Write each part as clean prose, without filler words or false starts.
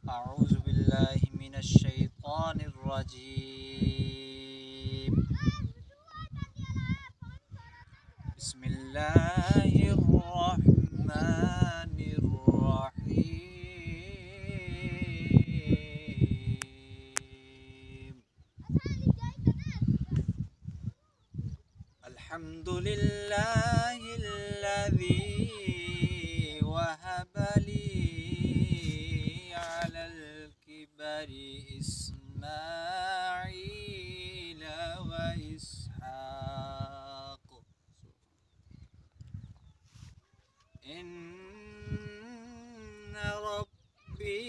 أعوذ بالله من الشيطان الرجيم. بسم الله الرحمن الرحيم. الحمد لله الذي وهب لي على الكبر إسماعيل وإسحاق إن ربي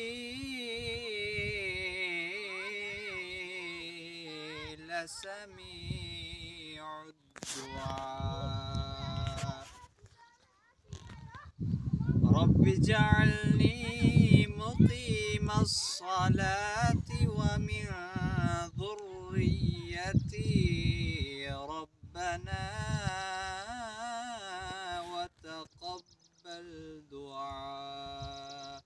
لسميع الدعاء. رب اجعلني مقيم الصلاة ومن ذريتي ربنا وتقبل دعاء.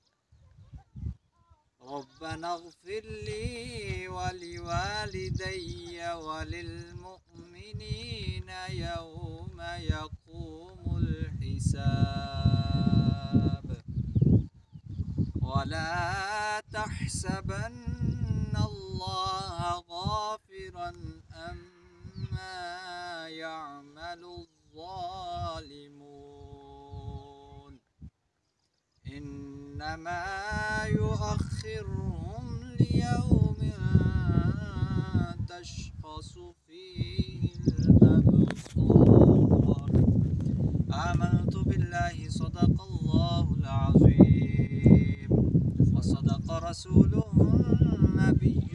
ربنا اغفر لي ولوالدي وللمؤمنين يوم يقوم الحساب. ولا تحسبن الله غافرا أما يعمل الظالمون إنما يؤخرهم ليوم تشخص فيه الأبصار. آمنت بالله صدق الله العظيم وصدق رسوله النبي